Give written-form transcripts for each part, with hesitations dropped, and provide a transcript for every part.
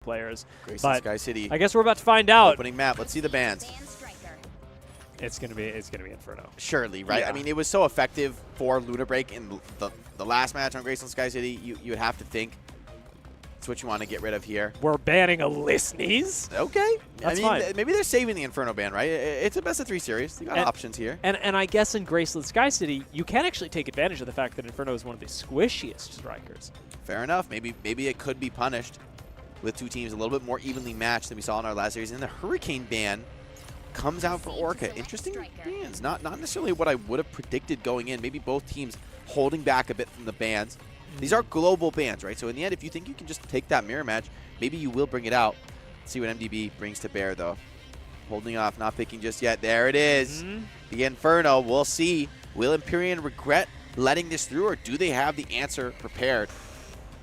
players. Grace But Sky City. I guess we're about to find out. Opening map. Let's see the bans. It's gonna be Inferno. Surely, right? Yeah. I mean, it was so effective for Lunar Break in the last match on Graceland Sky City. You would have to think it's what you want to get rid of here. We're banning a Lysnes. Okay. That's I mean, fine. maybe they're saving the Inferno ban, right? It's a best of 3 series. You got options here. And I guess in Graceland Sky City, you can actually take advantage of the fact that Inferno is one of the squishiest strikers. Fair enough. Maybe it could be punished with two teams a little bit more evenly matched than we saw in our last series. And the Hurricane ban comes out for ORCA. Interesting bans. Not necessarily what I would have predicted going in. Maybe both teams holding back a bit from the bans. These are global bans, right? So in the end, if you think you can just take that mirror match, maybe you will bring it out. Let's see what MDB brings to bear, though. Holding off, not picking just yet. There it is. The Inferno. We'll see. Will EMPYREAN regret letting this through, or do they have the answer prepared?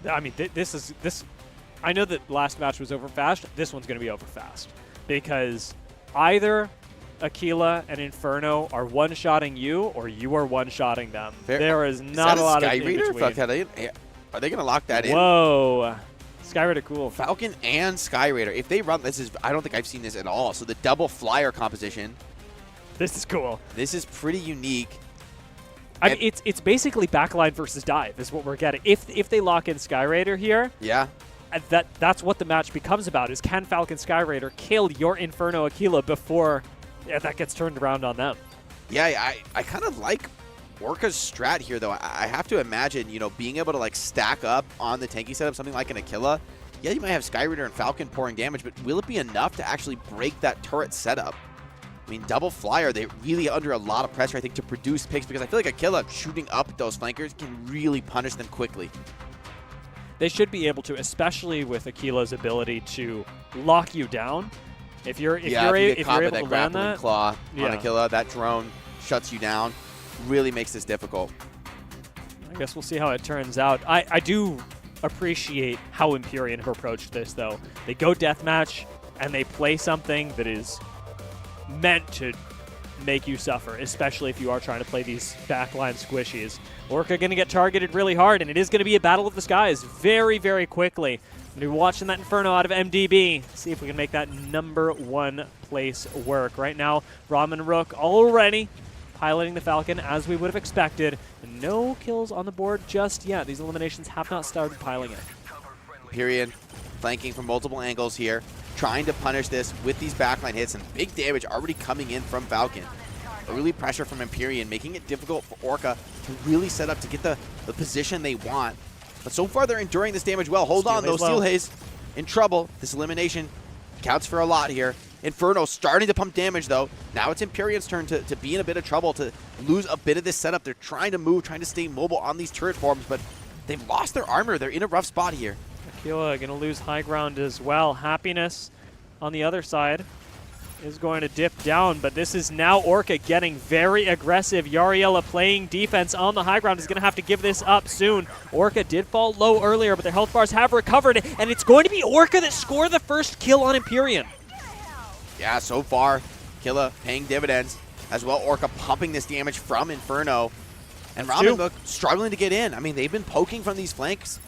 I mean, this. I know that last match was over fast. This one's going to be over fast because either Aquila and Inferno are one-shotting you, or you are one-shotting them. There is not a lot of in-between. Are they going to lock that in? Whoa. Skyraider cool. Falcon and Skyraider. If they run, I don't think I've seen this at all. So the double flyer composition. This is cool. This is pretty unique. I mean, it's basically backline versus dive is what we're getting. If they lock in Skyraider here, yeah, that's what the match becomes about, is can Falcon Skyraider kill your Inferno Aquila before that gets turned around on them? Yeah, I kind of like ORCA's strat here, though. I have to imagine, being able to, like, stack up on the tanky setup, something like an Aquila. Yeah, you might have Skyraider and Falcon pouring damage, but will it be enough to actually break that turret setup? I mean, double flyer, they're really under a lot of pressure, I think, to produce picks, because I feel like Aquila shooting up those flankers can really punish them quickly. They should be able to, especially with Aquila's ability to lock you down. If you're able to land that claw on Aquila, that drone shuts you down. Really makes this difficult. I guess we'll see how it turns out. I do appreciate how EMPYREAN have approached this, though. They go deathmatch, and they play something that is meant to make you suffer, especially if you are trying to play these backline squishies. ORCA going to get targeted really hard, and it is going to be a battle of the skies very, very quickly. We're watching that Inferno out of MDB. See if we can make that #1 place work. Right now, Ramen Rook already piloting the Falcon as we would have expected. No kills on the board just yet. These eliminations have not started piling in. EMPYREAN flanking from multiple angles here, trying to punish this with these backline hits, and big damage already coming in from Falcon. Early pressure from EMPYREAN, making it difficult for ORCA to really set up to get the position they want. But so far, they're enduring this damage well. Hold on, though. Steel Haze in trouble. This elimination counts for a lot here. Inferno starting to pump damage, though. Now it's EMPYREAN's turn to be in a bit of trouble, to lose a bit of this setup. They're trying to move, trying to stay mobile on these turret forms, but they've lost their armor. They're in a rough spot here. Aquila going to lose high ground as well. Happiness on the other side is going to dip down, but this is now ORCA getting very aggressive. Yariella playing defense on the high ground is going to have to give this up soon. ORCA did fall low earlier, but their health bars have recovered, and it's going to be ORCA that score the first kill on EMPYREAN. Yeah, so far, Killa paying dividends. As well, ORCA pumping this damage from Inferno. And Ramen Rook struggling to get in. I mean, they've been poking from these flanks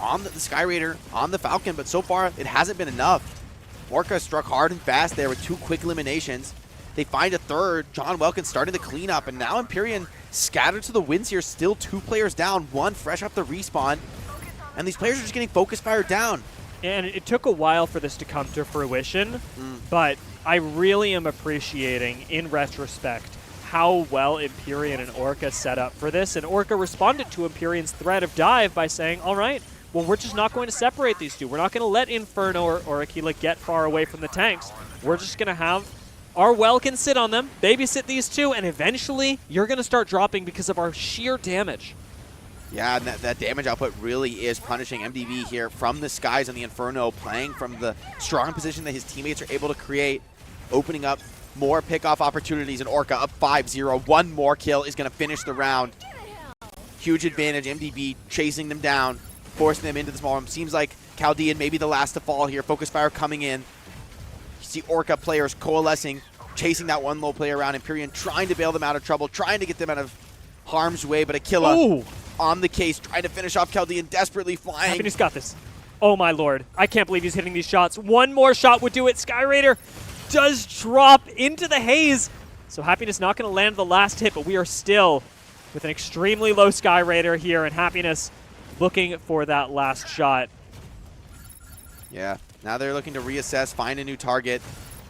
on the Skyraider, on the Falcon, but so far, it hasn't been enough. ORCA struck hard and fast there with 2 quick eliminations. They find a third. John Welkin starting the cleanup, and now EMPYREAN scattered to the winds here. Still 2 players down, 1 fresh off the respawn. And these players are just getting focus fired down. And it took a while for this to come to fruition, but I really am appreciating, in retrospect, how well EMPYREAN and ORCA set up for this. And ORCA responded to EMPYREAN's threat of dive by saying, all right, well, we're just not going to separate these two. We're not going to let Inferno or Aquila get far away from the tanks. We're just going to have our Welkin sit on them, babysit these two, and eventually you're going to start dropping because of our sheer damage. Yeah, and that damage output really is punishing MDB here from the skies on the Inferno, playing from the strong position that his teammates are able to create, opening up more pickoff opportunities, and ORCA up 5-0. 1 more kill is going to finish the round. Huge advantage, MDB chasing them down, forcing them into the small room. Seems like Chaldean may be the last to fall here. Focus fire coming in. You see ORCA players coalescing, chasing that 1 low player around. EMPYREAN trying to bail them out of trouble, trying to get them out of harm's way, but Aquila on the case, trying to finish off Chaldean, desperately flying. Happiness got this. Oh my lord. I can't believe he's hitting these shots. One more shot would do it. Sky Raider does drop into the haze. So Happiness not going to land the last hit, but we are still with an extremely low Sky Raider here, and Happiness looking for that last shot. Yeah, now they're looking to reassess, find a new target,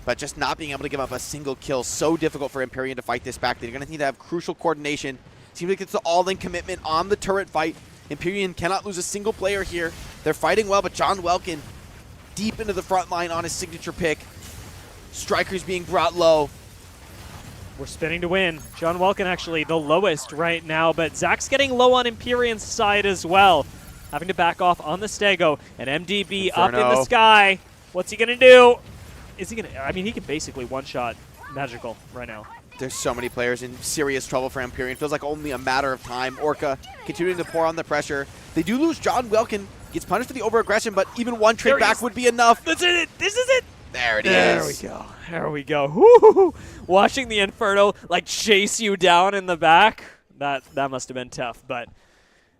but just not being able to give up a single kill. So difficult for EMPYREAN to fight this back. They're going to need to have crucial coordination. Seems like it's the all-in commitment on the turret fight. EMPYREAN cannot lose a single player here. They're fighting well, but John Welkin deep into the front line on his signature pick. Strikers being brought low. We're spinning to win. John Welkin actually the lowest right now, but Zach's getting low on EMPYREAN's side as well. Having to back off on the Stego, and MDB Inferno. up in the sky. What's he going to do? Is he going to, I mean, he can basically one-shot Magical right now. There's so many players in serious trouble for EMPYREAN. Feels like only a matter of time. ORCA continuing to pour on the pressure. They do lose John Welkin. Gets punished for the over-aggression, but even one trade back would be enough. That's it. This is it. There it is. There we go. There we go. Woo-hoo-hoo. Watching the Inferno like chase you down in the back, that must have been tough. But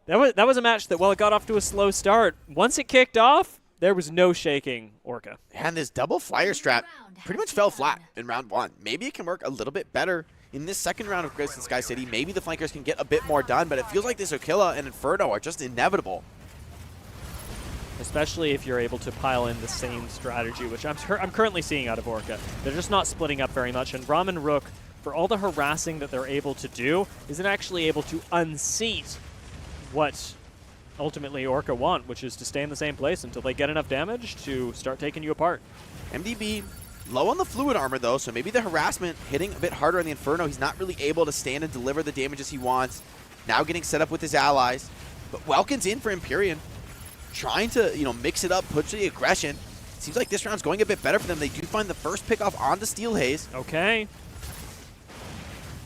that was a match that, while it got off to a slow start, once it kicked off, there was no shaking ORCA. And this double flyer strat pretty much fell flat in round one. Maybe it can work a little bit better in this second round of Graceland Sky City. Maybe the flankers can get a bit more done, but it feels like this Aquila and Inferno are just inevitable. Especially if you're able to pile in the same strategy, which I'm currently seeing out of ORCA. They're just not splitting up very much, and Ramen Rook, for all the harassing that they're able to do, isn't actually able to unseat what ultimately ORCA want, which is to stay in the same place until they get enough damage to start taking you apart. MDB low on the fluid armor though, so maybe the harassment hitting a bit harder on the Inferno. He's not really able to stand and deliver the damages he wants. Now getting set up with his allies. But Welkin's in for EMPYREAN. Trying to, mix it up, push the aggression. Seems like this round's going a bit better for them. They do find the first pick off onto Steel Haze. Okay.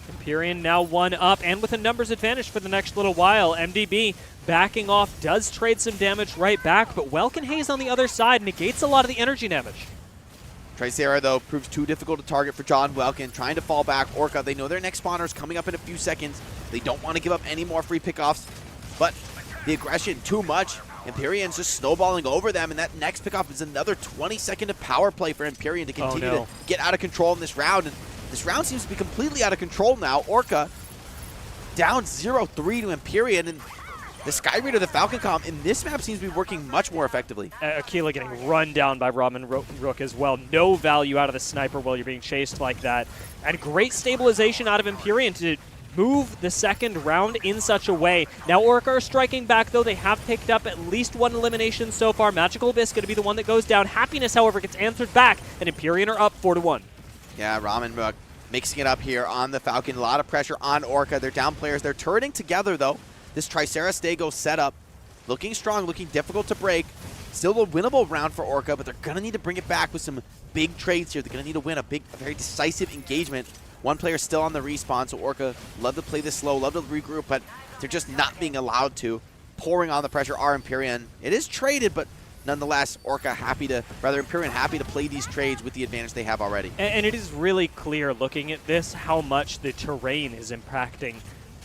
EMPYREAN now 1 up and with a numbers advantage for the next little while. MDB backing off, does trade some damage right back, but Welkin Haze on the other side negates a lot of the energy damage. Tricera, though, proves too difficult to target for John Welkin. Trying to fall back. ORCA, they know their next spawner is coming up in a few seconds. They don't want to give up any more free pickoffs, but the aggression, too much. EMPYREAN's just snowballing over them, and that next pickoff is another 20-second of power play for EMPYREAN to continue to get out of control in this round. And this round seems to be completely out of control now. ORCA down 0-3 to EMPYREAN, and the Sky Raider, the Falcon Comm, in this map seems to be working much more effectively. Aquila getting run down by Ramen Rook as well. No value out of the sniper while you're being chased like that. And great stabilization out of EMPYREAN to move the second round in such a way. Now ORCA are striking back, though. They have picked up at least one elimination so far. Magical Abyss going to be the one that goes down. Happiness, however, gets answered back, and EMPYREAN are up 4-1. Yeah, Ramen Rook mixing it up here on the Falcon. A lot of pressure on ORCA. They're down players. They're turreting together, though. This Tricera Stego setup looking strong, looking difficult to break. Still a winnable round for ORCA, but they're going to need to bring it back with some big trades here. They're going to need to win a very decisive engagement. One player still on the respawn, so ORCA love to play this slow, love to regroup, but they're just not being allowed to. Pouring on the pressure are EMPYREAN. It is traded, but nonetheless, EMPYREAN happy to play these trades with the advantage they have already. And it is really clear looking at this how much the terrain is impacting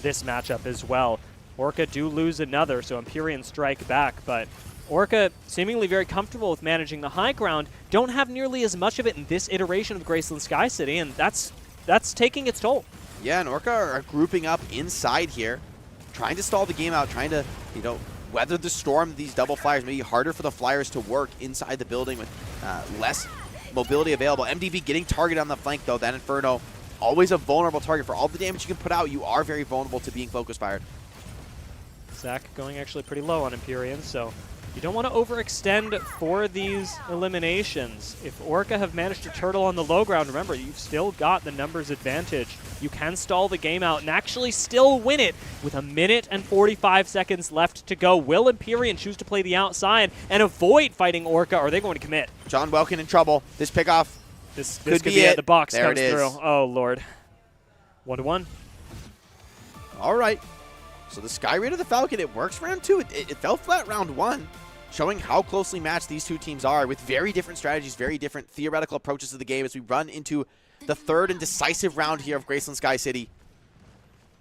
this matchup as well. ORCA do lose another, so EMPYREAN strike back, but ORCA, seemingly very comfortable with managing the high ground, don't have nearly as much of it in this iteration of Graceland Sky City, and that's taking its toll. Yeah, and ORCA are grouping up inside here, trying to stall the game out, trying to, weather the storm of these double flyers. Maybe harder for the flyers to work inside the building with less mobility available. MDB getting targeted on the flank, though. That Inferno, always a vulnerable target. For all the damage you can put out, you are very vulnerable to being focus fired. Zach going actually pretty low on EMPYREAN, so you don't want to overextend for these eliminations. If ORCA have managed to turtle on the low ground, remember, you've still got the numbers advantage. You can stall the game out and actually still win it with 1 minute and 45 seconds left to go. Will EMPYREAN choose to play the outside and avoid fighting ORCA, or are they going to commit? John Welkin in trouble. This pickoff This could be it. The box there comes it is. through. Oh, Lord. 1-1. All right. So the Sky Raider, the Falcon, it works round two. It fell flat round one, showing how closely matched these two teams are with very different strategies, very different theoretical approaches to the game as we run into the third and decisive round here of Graceland Sky City.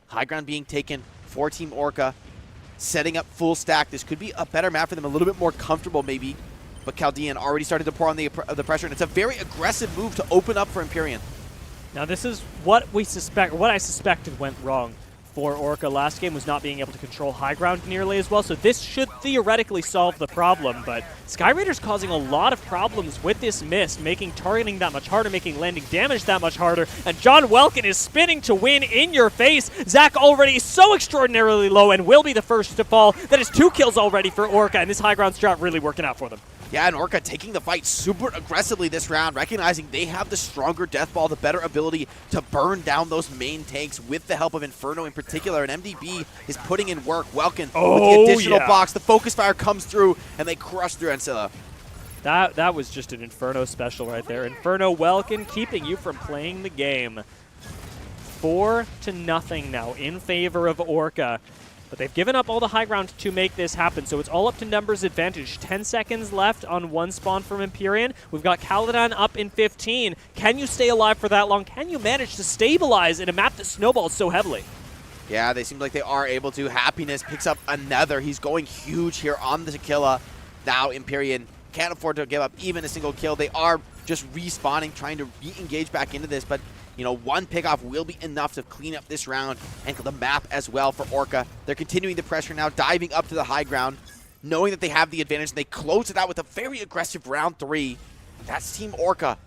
High ground being taken for Team ORCA. setting up full stack. This could be a better map for them, a little bit more comfortable maybe. But Chaldean already started to pour on the pressure, and it's a very aggressive move to open up for EMPYREAN. Now this is what I suspected went wrong for ORCA last game, was not being able to control high ground nearly as well, so this should theoretically solve the problem, but Sky Raider's causing a lot of problems with this mist, making targeting that much harder, making landing damage that much harder, and John Welkin is spinning to win in your face. Zach already so extraordinarily low and will be the first to fall. That is 2 kills already for ORCA, and this high ground strat really working out for them. Yeah, and ORCA taking the fight super aggressively this round, recognizing they have the stronger death ball, the better ability to burn down those main tanks with the help of Inferno in particular, and MDB is putting in work. Welkin with the additional box, the focus fire comes through, and they crush through Ancilla. That was just an Inferno special right there. Inferno Welkin keeping you from playing the game. 4-0 now in favor of ORCA. But they've given up all the high ground to make this happen, so it's all up to numbers advantage. 10 seconds left on one spawn from EMPYREAN. We've got Caladan up in 15. Can you stay alive for that long? Can you manage to stabilize in a map that snowballs so heavily? Yeah, they seem like they are able to. Happiness picks up another. He's going huge here on the Tequila. Now EMPYREAN can't afford to give up even a single kill. They are just respawning, trying to re-engage back into this, but you know, one pickoff will be enough to clean up this round and the map as well for ORCA. They're continuing the pressure now, diving up to the high ground, knowing that they have the advantage, and they close it out with a very aggressive round 3. That's Team ORCA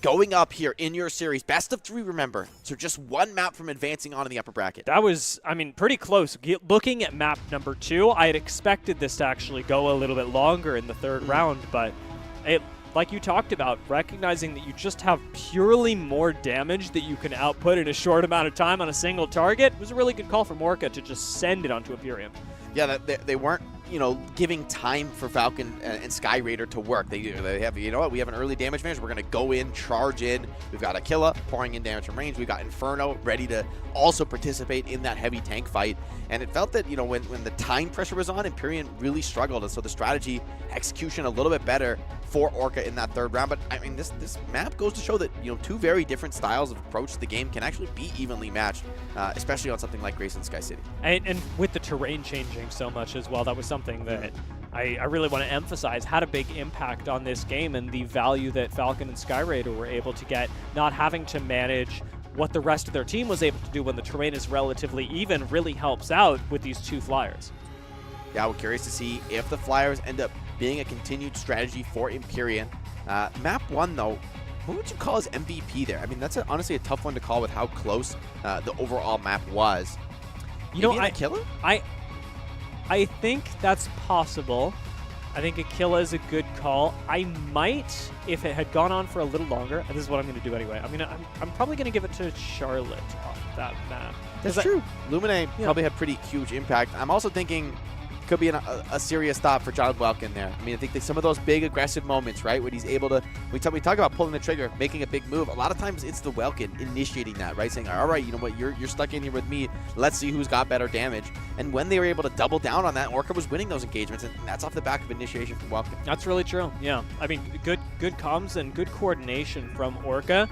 going up here in your series. Best of 3, remember. So just one map from advancing on in the upper bracket. That was, I mean, pretty close. Looking at map number 2, I had expected this to actually go a little bit longer in the 3rd round, but it, like you talked about, recognizing that you just have purely more damage that you can output in a short amount of time on a single target was a really good call from ORCA to just send it onto EMPYREAN. Yeah, they weren't, you know, giving time for Falcon and Sky Raider to work. They have, you know what, we have an early damage advantage. We're going to go in, charge in. We've got Aquila pouring in damage from range. We've got Inferno ready to also participate in that heavy tank fight. And it felt that, you know, when the time pressure was on, EMPYREAN really struggled. And so the strategy execution a little bit better for ORCA in that 3rd round. But I mean, this map goes to show that, you know, 2 very different styles of approach to the game can actually be evenly matched, especially on something like Grayson Sky City. And with the terrain changing so much as well, that was something that I really want to emphasize had a big impact on this game, and the value that Falcon and Sky Raider were able to get, not having to manage what the rest of their team was able to do when the terrain is relatively even, really helps out with these 2 flyers. Yeah, we're curious to see if the flyers end up being a continued strategy for EMPYREAN. Map 1, though, what would you call as MVP there? I mean, that's honestly a tough one to call with how close the overall map was. You know, Aquila? I think that's possible. I think Aquila is a good call. I might, if it had gone on for a little longer, and this is what I'm going to do anyway, I'm probably going to give it to Charlotte off that map. That's true. Lumine probably had pretty huge impact. I'm also thinking could be a serious thought for John Welkin there. I mean, I think that some of those big aggressive moments, right, when he's able to, we talk about pulling the trigger, making a big move. A lot of times it's the Welkin initiating that, right, saying, all right, you know what, you're stuck in here with me. Let's see who's got better damage. And when they were able to double down on that, ORCA was winning those engagements, and that's off the back of initiation from Welkin. That's really true. Yeah, I mean, good comms and good coordination from ORCA.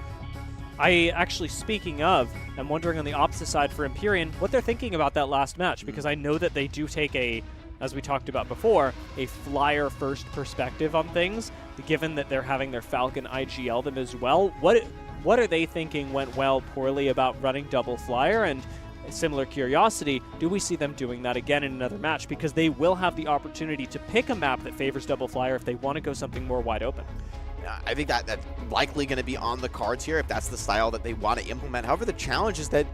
I actually, speaking of, I'm wondering on the opposite side for EMPYREAN what they're thinking about that last match, because I know that they do take a, as we talked about before, a flyer-first perspective on things, given that they're having their Falcon IGL them as well. What are they thinking went well, poorly about running double flyer? And a similar curiosity, do we see them doing that again in another match? Because they will have the opportunity to pick a map that favors double flyer if they want to go something more wide open. I think that's likely going to be on the cards here if that's the style that they want to implement. However, the challenge is that,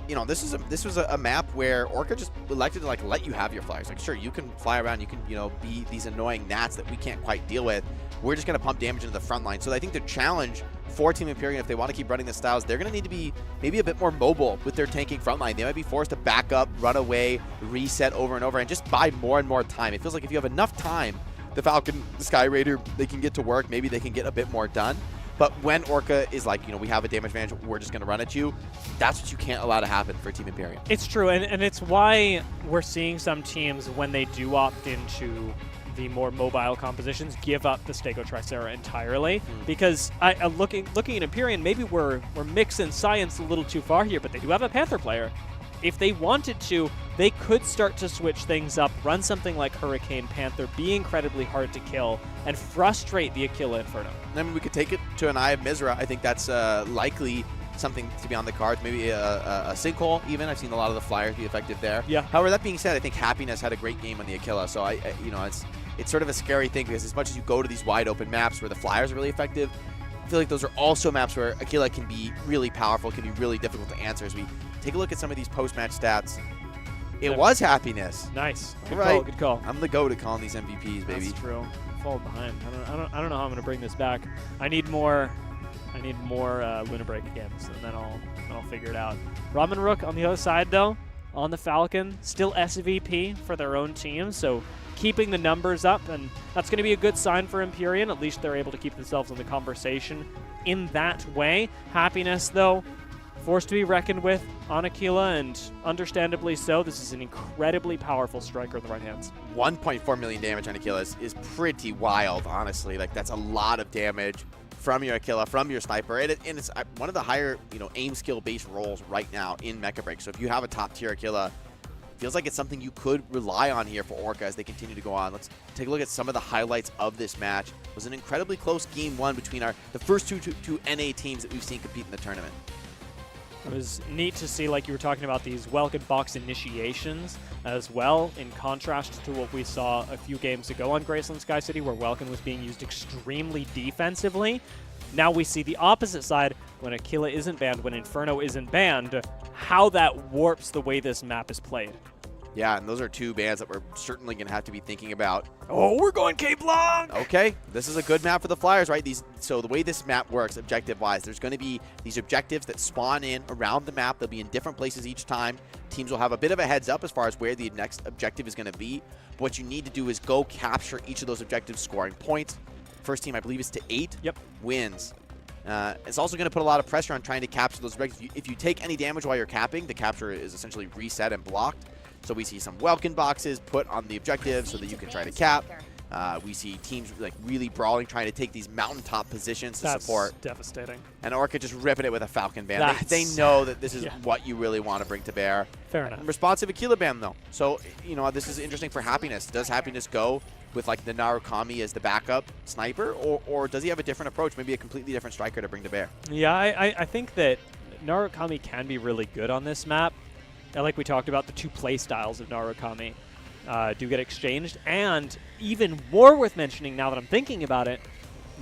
you know, this was a map where ORCA just elected to like let you have your flyers. Like, sure, you can fly around, you can, you know, be these annoying gnats that we can't quite deal with. We're just going to pump damage into the front line. So I think the challenge for Team EMPYREAN, if they want to keep running the styles, they're going to need to be maybe a bit more mobile with their tanking front line. They might be forced to back up, run away, reset over and over, and just buy more and more time. It feels like if you have enough time, the Falcon, the Sky Raider, they can get to work. Maybe they can get a bit more done. But when ORCA is like, you know, we have a damage advantage, we're just going to run at you, that's what you can't allow to happen for Team EMPYREAN. It's true, and it's why we're seeing some teams, when they do opt into the more mobile compositions, give up the Stego Tricera entirely. Because looking at EMPYREAN, maybe we're mixing science a little too far here, but they do have a Panther player. if they wanted to, they could start to switch things up, run something like Hurricane Panther, be incredibly hard to kill, and frustrate the Aquila Inferno. I mean, we could take it to an Eye of Mizra. I think that's likely something to be on the cards. Maybe a sinkhole even. I've seen a lot of the flyers be effective there. Yeah. However, that being said, I think Happiness had a great game on the Aquila. So it's sort of a scary thing because as much as you go to these wide open maps where the flyers are really effective, I feel like those are also maps where Aquila can be really powerful, can be really difficult to answer. As we take a look at some of these post-match stats, it was Happiness. Nice. Good right. call. Good call. I'm the goat at calling these MVPs, baby. That's true. I fall behind. I don't know how I'm gonna bring this back. I need more Luna Break games, and then I'll figure it out. Ramen Rook on the other side though, on the Falcon, still SVP for their own team, so keeping the numbers up, and that's going to be a good sign for EMPYREAN. At least they're able to keep themselves in the conversation in that way. Happiness, though, forced to be reckoned with on Aquila, and understandably so. This is an incredibly powerful striker in the right hands. 1.4 million damage on Aquila is pretty wild, honestly. Like, that's a lot of damage from your Aquila, from your sniper, and it's one of the higher, aim skill-based roles right now in Mecha Break. So if you have a top-tier Aquila, feels like it's something you could rely on here for ORCA as they continue to go on. Let's take a look at some of the highlights of this match. It was an incredibly close game one between the first two NA teams that we've seen compete in the tournament. It was neat to see, like you were talking about, these Welkin box initiations as well, in contrast to what we saw a few games ago on Graceland Sky City, where Welkin was being used extremely defensively. Now we see the opposite side, when Aquila isn't banned, when Inferno isn't banned, how that warps the way this map is played. Yeah, and those are two bans that we're certainly going to have to be thinking about. Oh, we're going Cape Long! Okay, this is a good map for the Flyers, right? So the way this map works, objective-wise, there's going to be these objectives that spawn in around the map. They'll be in different places each time. Teams will have a bit of a heads up as far as where the next objective is going to be. But what you need to do is go capture each of those objectives, scoring points. First team, I believe, is to 8 wins. It's also going to put a lot of pressure on trying to capture those objectives. If you take any damage while you're capping, the capture is essentially reset and blocked. So we see some Welkin boxes put on the objective so that you can try to cap. We see teams like really brawling, trying to take these mountaintop positions to support. That's devastating. And ORCA just ripping it with a Falcon ban. They know that this is what you really want to bring to bear. Fair enough. Responsive Aquila ban, though. So, this is interesting for Happiness. Does Happiness go with like the Narukami as the backup sniper, or does he have a different approach, maybe a completely different striker to bring to bear? Yeah, I think that Narukami can be really good on this map. And like we talked about, the two play styles of Narukami do get exchanged. And even more worth mentioning now that I'm thinking about it,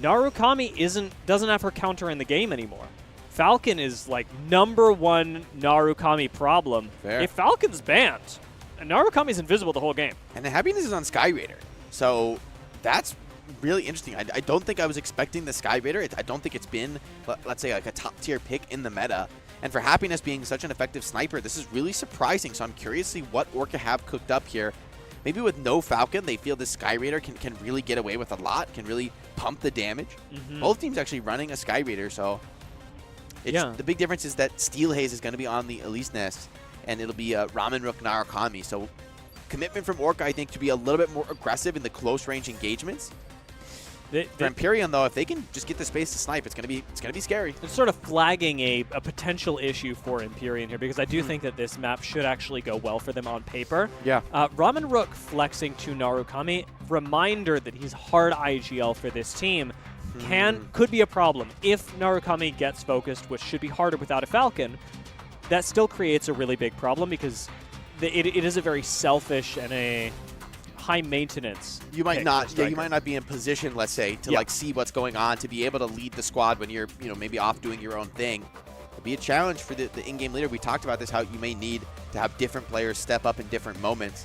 Narukami doesn't have her counter in the game anymore. Falcon is like #1 Narukami problem. Fair. If Falcon's banned, Narukami's invisible the whole game. And the Happiness is on Sky Raider. So that's really interesting. I don't think I was expecting the Sky Raider. I don't think it's been, let's say, like a top tier pick in the meta. And for Happiness being such an effective sniper, this is really surprising. So I'm curious to see what ORCA have cooked up here. Maybe with no Falcon, they feel this Sky Raider can really get away with a lot, can really pump the damage. Both teams actually running a Sky Raider, so the big difference is that Steel Haze is going to be on the Elise Nest, and it'll be Ramen Rook Narukami. So commitment from ORCA, I think, to be a little bit more aggressive in the close range engagements. For EMPYREAN, though, if they can just get the space to snipe, it's gonna be scary. It's sort of flagging a potential issue for EMPYREAN here, because I do think that this map should actually go well for them on paper. Yeah. Ramen Rook flexing to Narukami, reminder that he's hard IGL for this team, could be a problem. If Narukami gets focused, which should be harder without a Falcon, that still creates a really big problem, because it is a very selfish and a high maintenance. You might not be in position, let's say, to like see what's going on, to be able to lead the squad when you're maybe off doing your own thing. It'll be a challenge for the in-game leader. We talked about this, how you may need to have different players step up in different moments.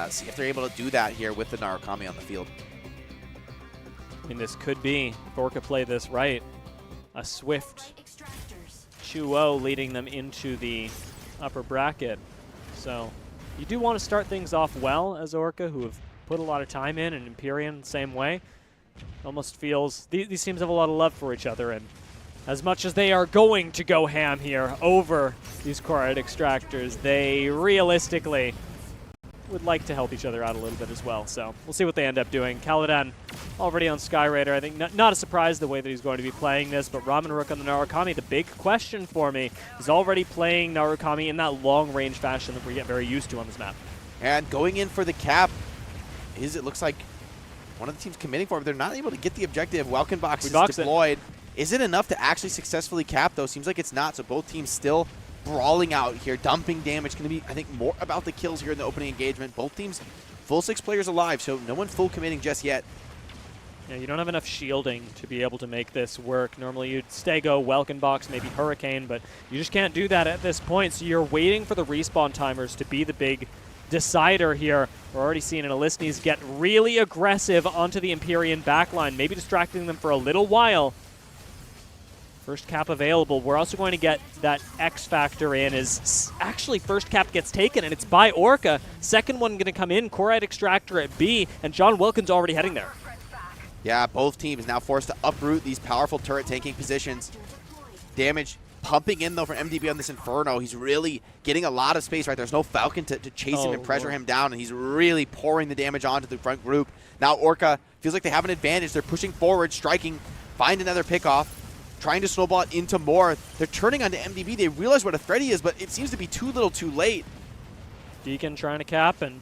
See if they're able to do that here with the Narukami on the field. I mean, this could be, if ORCA play this right, a swift 2-0 leading them into the upper bracket. So you do want to start things off well as ORCA, who have put a lot of time in, and EMPYREAN, same way. Almost feels these teams have a lot of love for each other, and as much as they are going to go ham here over these Core Extractors, they realistically would like to help each other out a little bit as well. So we'll see what they end up doing. Caladan already on Skyraider. I think not a surprise the way that he's going to be playing this, but Ramen Rook on the Narukami, the big question for me, is already playing Narukami in that long-range fashion that we get very used to on this map. And going in for the cap is, it looks like, one of the teams committing for it. They're not able to get the objective. Welkenbox is deployed. Is it enough to actually successfully cap, though? Seems like it's not, so both teams still brawling out here. Dumping damage. Going to be, I think, more about the kills here in the opening engagement. Both teams full 6 players alive, so no one full committing just yet. Yeah, you don't have enough shielding to be able to make this work. Normally you'd Stego, Welkenbox, maybe Hurricane, but you just can't do that at this point, so you're waiting for the respawn timers to be the big decider here. We're already seeing an Alisnes get really aggressive onto the Empyrean backline, maybe distracting them for a little while. First cap available. We're also going to get that X factor in as actually first cap gets taken, and it's by ORCA. Second one going to come in, Corite Extractor at B, and John Wilkins already heading there. Yeah, both teams now forced to uproot these powerful turret tanking positions. Damage pumping in, though, from MDB on this Inferno. He's really getting a lot of space, right? There's no Falcon to chase him and pressure him down, and he's really pouring the damage onto the front group. Now ORCA feels like they have an advantage. They're pushing forward, striking, find another pickoff, trying to snowball it into more. They're turning onto MDB. They realize what a threat he is, but it seems to be too little too late. Deacon trying to cap, and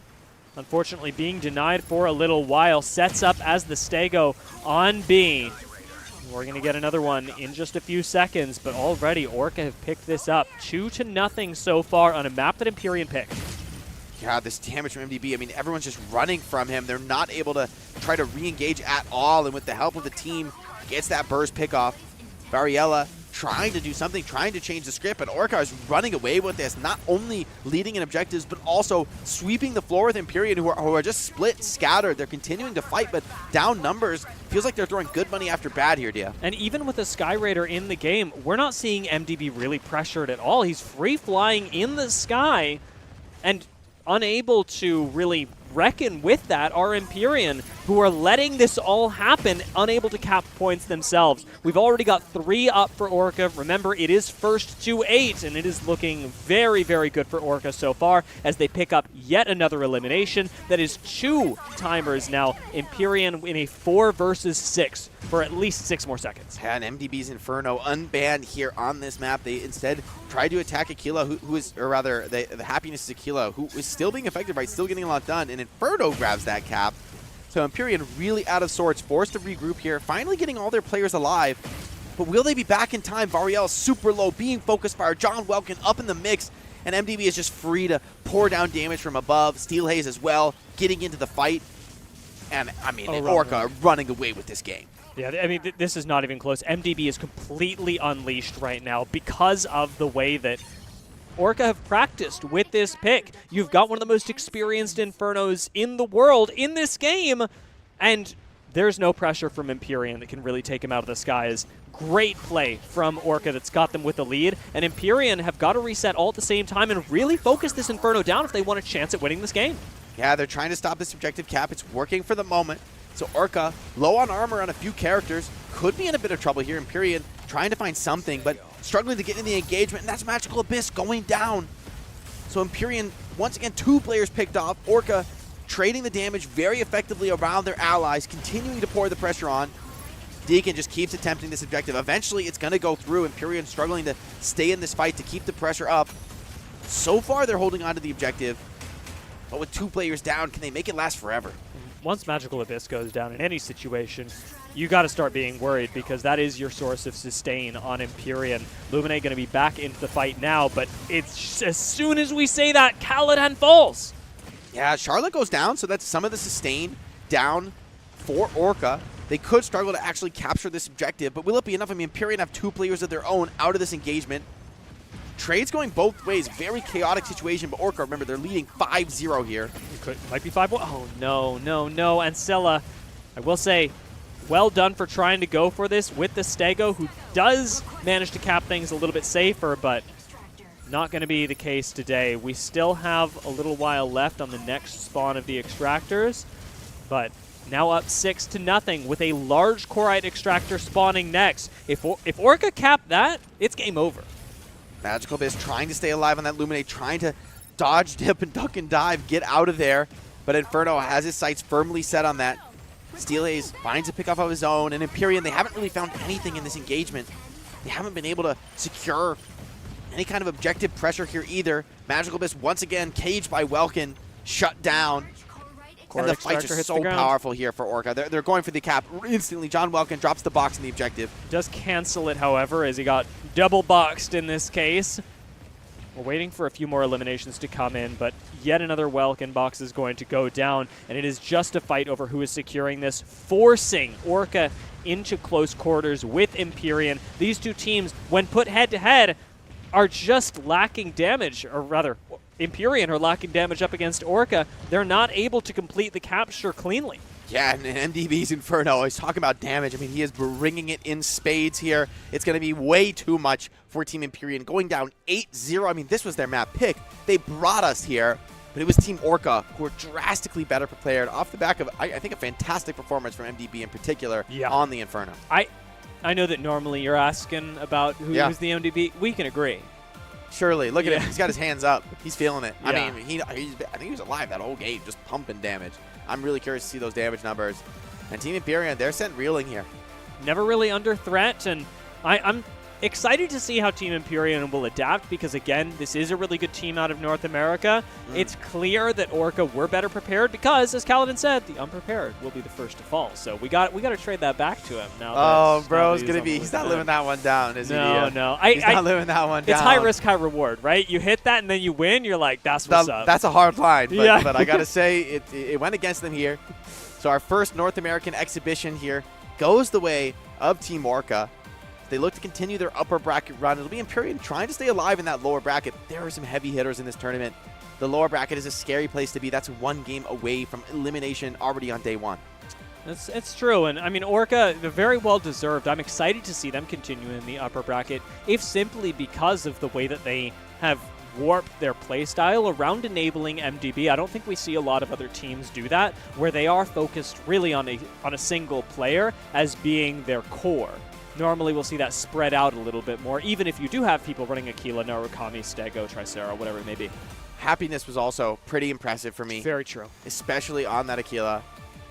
unfortunately being denied for a little while. Sets up as the Stego on B. We're going to get another one in just a few seconds, but already ORCA have picked this up. 2-0 so far on a map that Empyrean picked. Yeah, this damage from MDB, I mean, everyone's just running from him. They're not able to try to re-engage at all, and with the help of the team, gets that burst pickoff. Variella trying to do something, trying to change the script, but ORCA is running away with this, not only leading in objectives, but also sweeping the floor with Empyrean, who are just split, scattered. They're continuing to fight, but down numbers. Feels like they're throwing good money after bad here, Dia. And even with a Skyraider in the game, we're not seeing MDB really pressured at all. He's free-flying in the sky, and unable to really reckon with that are Empyrean, who are letting this all happen, unable to cap points themselves. We've already got 3 up for ORCA. Remember, it is first to 8, and it is looking very, very good for ORCA so far as they pick up yet another elimination. That is 2 timers now. Empyrean in a 4 versus 6 for at least 6 more seconds. And MDB's Inferno unbanned here on this map. They instead tried to attack Aquila, who is, or rather, the Happiness is Aquila, who is still being effective, right? Still getting a lot done. And Inferno grabs that cap. So Empyrean really out of sorts, forced to regroup here, finally getting all their players alive. But will they be back in time? Variel super low, being focus fire. John Welkin up in the mix, and MDB is just free to pour down damage from above. Steel Haze as well, getting into the fight. And, I mean, ORCA are running away with this game. Yeah, I mean, this is not even close. MDB is completely unleashed right now because of the way that ORCA have practiced with this pick. You've got one of the most experienced Infernos in the world in this game, and there's no pressure from Empyrean that can really take him out of the skies. Great play from ORCA that's got them with the lead, and Empyrean have got to reset all at the same time and really focus this Inferno down if they want a chance at winning this game. Yeah, they're trying to stop this objective cap. It's working for the moment. So ORCA, low on armor on a few characters, could be in a bit of trouble here. Empyrean trying to find something, but struggling to get in the engagement, and that's Magical Abyss going down. So Empyrean, once again, 2 players picked off. ORCA trading the damage very effectively around their allies, continuing to pour the pressure on. Deacon just keeps attempting this objective. Eventually, it's going to go through. Empyrean struggling to stay in this fight to keep the pressure up. So far, they're holding on to the objective. But with 2 players down, can they make it last forever? Once Magical Abyss goes down in any situation, you got to start being worried because that is your source of sustain on Empyrean. Lumine going to be back into the fight now, but it's as soon as we say that, Caladan falls. Yeah, Charlotte goes down, so that's some of the sustain down for ORCA. They could struggle to actually capture this objective, but will it be enough? I mean, Empyrean have 2 players of their own out of this engagement. Trades going both ways. Very chaotic situation, but ORCA, remember, they're leading 5-0 here. Might be 5-1. Oh, no, no, no. Ancella, I will say, well done for trying to go for this with the Stego, who does manage to cap things a little bit safer, but not going to be the case today. We still have a little while left on the next spawn of the Extractors, but now up 6-0 with a large Corite Extractor spawning next. If ORCA cap that, it's game over. Magical Abyss trying to stay alive on that Luminate, trying to dodge, dip, and duck and dive, get out of there. But Inferno has his sights firmly set on that Steelhaze finds a pick off of his own, and EMPYREAN, they haven't really found anything in this engagement. They haven't been able to secure any kind of objective pressure here either. Magical Abyss once again caged by Welkin, shut down. And the fight's just so powerful here for ORCA. They're going for the cap instantly. John Welkin drops the box in the objective. Does cancel it, however, as he got double boxed in this case. We're waiting for a few more eliminations to come in, but yet another Welkin box is going to go down, and it is just a fight over who is securing this, forcing ORCA into close quarters with EMPYREAN. These two teams, when put head-to-head, are just lacking damage, or rather, EMPYREAN are lacking damage up against ORCA. They're not able to complete the capture cleanly. Yeah, and MDB's Inferno is talking about damage. I mean, he is bringing it in spades here. It's going to be way too much for Team EMPYREAN. Going down 8-0. I mean, this was their map pick. They brought us here, but it was Team ORCA who were drastically better prepared off the back of, I think, a fantastic performance from MDB in particular on the Inferno. I know that normally you're asking about who's the MDB. We can agree. Surely. Look at him. He's got his hands up. He's feeling it. I mean, I think he was alive that whole game, just pumping damage. I'm really curious to see those damage numbers. And Team EMPYREAN, they're sent reeling here. Never really under threat, and I'm excited to see how Team EMPYREAN will adapt because, again, this is a really good team out of North America. It's clear that ORCA were better prepared because, as Kaladin said, the unprepared will be the first to fall. So we got to trade that back to him now. Oh, bro, he's not living that one down, is he? No. He's not living that one down. It's high risk, high reward, right? You hit that and then you win. You're like, that's what's up. That's a hard line, but I got to say, it went against them here. So our first North American exhibition here goes the way of Team ORCA. They look to continue their upper bracket run. It'll be EMPYREAN trying to stay alive in that lower bracket. There are some heavy hitters in this tournament. The lower bracket is a scary place to be. That's one game away from elimination already on day one. It's true, and I mean, ORCA, they're very well deserved. I'm excited to see them continue in the upper bracket, if simply because of the way that they have warped their playstyle around enabling MDB. I don't think we see a lot of other teams do that, where they are focused really on a single player as being their core. Normally, we'll see that spread out a little bit more, even if you do have people running Aquila, Narukami, Stego, Tricera, whatever it may be. Happiness was also pretty impressive for me. Very true. Especially on that Aquila.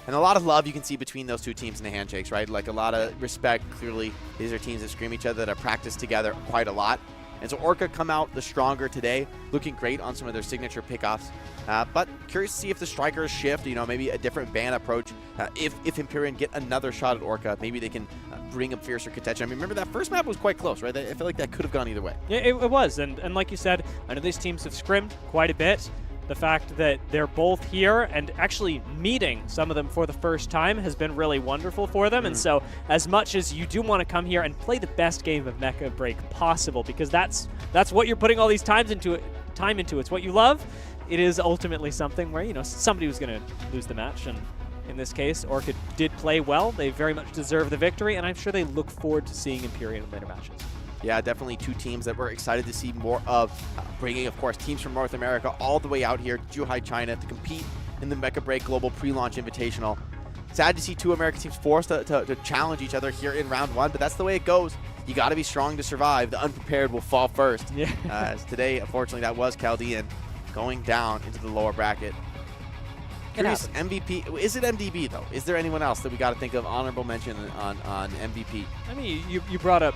And a lot of love you can see between those two teams in the handshakes, right? Like a lot of respect. Clearly, these are teams that scream each other, that have practiced together quite a lot. And so ORCA come out the stronger today, looking great on some of their signature pickoffs. But curious to see if the strikers shift, maybe a different ban approach. If EMPYREAN get another shot at ORCA, maybe they can bring a fiercer contention. I mean, remember that first map was quite close, right? I feel like that could have gone either way. Yeah, it was. And like you said, I know these teams have scrimmed quite a bit. The fact that they're both here and actually meeting some of them for the first time has been really wonderful for them. And so as much as you do want to come here and play the best game of Mecha Break possible, because that's what you're putting all these time into. It's what you love. It is ultimately something where, somebody was going to lose the match. And in this case, ORCA did play well. They very much deserve the victory. And I'm sure they look forward to seeing EMPYREAN in later matches. Yeah, definitely two teams that we're excited to see more of, bringing, of course, teams from North America all the way out here to Zhuhai, China, to compete in the Mecha Break Global Pre-Launch Invitational. Sad to see two American teams forced to challenge each other here in round one, but that's the way it goes. You got to be strong to survive. The unprepared will fall first. Yeah. As today, unfortunately, that was Chaldean going down into the lower bracket. Curious, MVP, is it MDB, though? Is there anyone else that we got to think of honorable mention on MVP? I mean, you brought up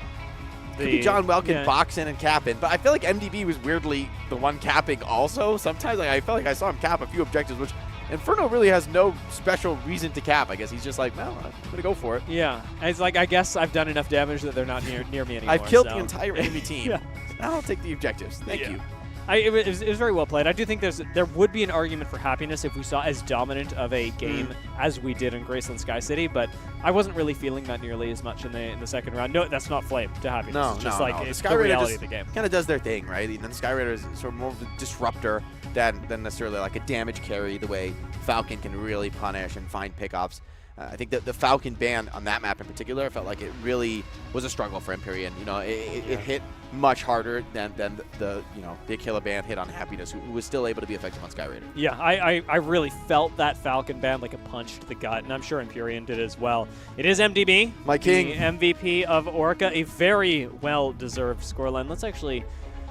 could be John Welkin boxing and capping, but I feel like MDB was weirdly the one capping also. Sometimes I felt like I saw him cap a few objectives, which Inferno really has no special reason to cap. I guess he's just like, no, I'm going to go for it. Yeah, and it's like, I guess I've done enough damage that they're not near me anymore. I've killed the entire enemy team. Now I'll take the objectives. Thank you. It was very well played. I do think there would be an argument for happiness if we saw as dominant of a game as we did in Graceland Sky City, but I wasn't really feeling that nearly as much in the second round. No, that's not flame to happiness. No, it's just it's the the reality of the game. Kind of does their thing, right? And then Sky Raider is sort of more of a disruptor than necessarily like a damage carry the way Falcon can really punish and find pickups. I think that the Falcon ban on that map in particular, I felt like it really was a struggle for EMPYREAN. It hit much harder than the Aquila ban hit on Happiness, who was still able to be effective on Sky Raider. Yeah, I really felt that Falcon ban like a punch to the gut, and I'm sure EMPYREAN did as well. It is MDB, my king, the MVP of ORCA, a very well-deserved scoreline. Let's actually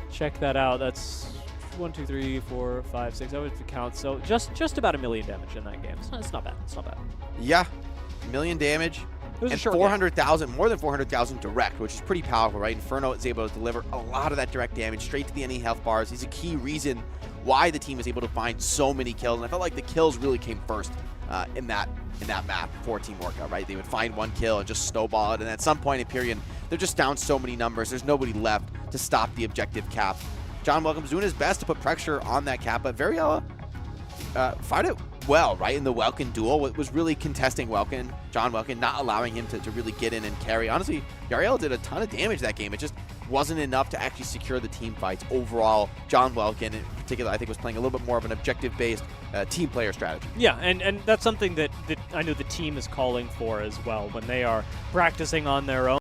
check that out. That's 1, 2, 3, 4, 5, 6. I would count. So just about 1 million damage in that game. It's not bad. It's not bad. Yeah. million damage. It was a And short game. 400,000, more than 400,000 direct, which is pretty powerful, right? Inferno is able to deliver a lot of that direct damage straight to the enemy health bars. He's a key reason why the team was able to find so many kills. And I felt like the kills really came first in that map for Team ORCA, right? They would find one kill and just snowball it. And at some point, Empyrean, they're just down so many numbers. There's nobody left to stop the objective cap. John Welcome's doing his best to put pressure on that cap, but Variella fought it well, right? In the Welkin duel, it was really contesting Welkin, John Welkin, not allowing him to really get in and carry. Honestly, Yariel did a ton of damage that game. It just wasn't enough to actually secure the team fights. Overall, John Welkin in particular, I think, was playing a little bit more of an objective-based team player strategy. Yeah, and that's something that I know the team is calling for as well when they are practicing on their own.